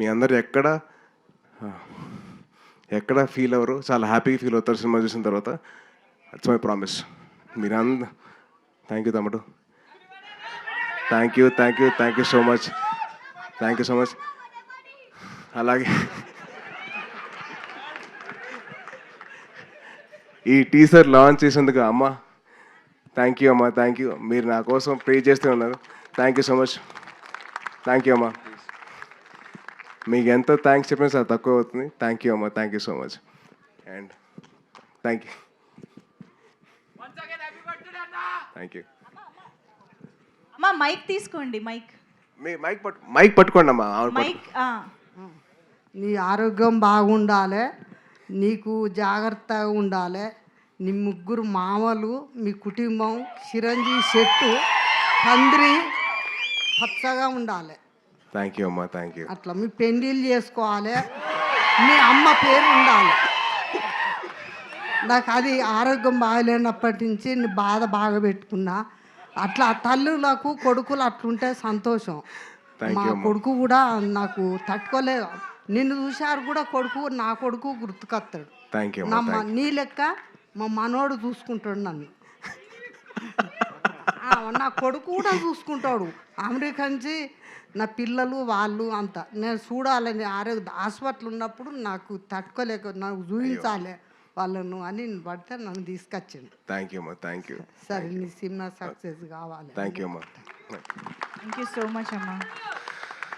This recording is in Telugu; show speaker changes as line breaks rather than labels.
మీ అందరు ఎక్కడ ఫీల్ అవ్వరు, చాలా హ్యాపీగా ఫీల్ అవుతారు సినిమా చూసిన తర్వాత. It's my promise. మీరందరూ థ్యాంక్ యూ తమ్ముడు, thank you so much, thank you so much. అలాగే ఈ టీజర్ లాంచ్ చేసేందుకు అమ్మ థ్యాంక్ యూ అమ్మ, థ్యాంక్ యూ. మీరు నా కోసం ప్రే చేస్తూ ఉన్నారు. Thank you so much, thank you అమ్మ. మీకు ఎంత థ్యాంక్స్ చెప్పినా చాలా తక్కువ అవుతుంది. థ్యాంక్ యూ అమ్మ, thank you so much. And thank you, thank you.
అమ్మా మైక్ తీసుకోండి,
మైక్ పట్టుకోండి అమ్మా.
మైక్.
నీ ఆరోగ్యం బాగుండాలి, నీకు జాగ్రత్తగా ఉండాలి. నీ ముగ్గురు మామలు, మీ కుటుంబం చిరంజీవి చెట్టు పందిరి పచ్చగా ఉండాలి.
థ్యాంక్ యూ అమ్మా, థ్యాంక్ యూ.
అట్లా మీ పెళ్ళిళ్ళు చేసుకోవాలి, మీ అమ్మ పేరు ఉండాలి. నాకు అది ఆరోగ్యం బాగలేనప్పటి నుంచి నీ బాధ బాగా పెట్టుకున్నా. అట్లా తల్లులకు కొడుకులు అట్లుంటే సంతోషం. మా కొడుకు కూడా నాకు తట్టుకోలేదు. నిన్ను చూశారు కూడా కొడుకు, నా కొడుకు గుర్తుకొస్తాడు. నీ లెక్క మా మనోడు చూసుకుంటాడు నన్ను. నా కొడుకు కూడా చూసుకుంటాడు. అమెరికా నుంచి నా పిల్లలు వాళ్ళు అంతా నేను చూడాలని హాస్పిటల్ ఉన్నప్పుడు నాకు తట్టుకోలేక నాకు చూపించాలి వాళ్ళను అని పడితే నన్ను తీసుకొచ్చింది.
థ్యాంక్ యూ అమ్మా, థ్యాంక్ యూ.
సరే నీ సినిమా సక్సెస్ కావాలి.
థ్యాంక్ యూ అమ్మా.
థ్యాంక్ యూ సో మచ్ అమ్మా.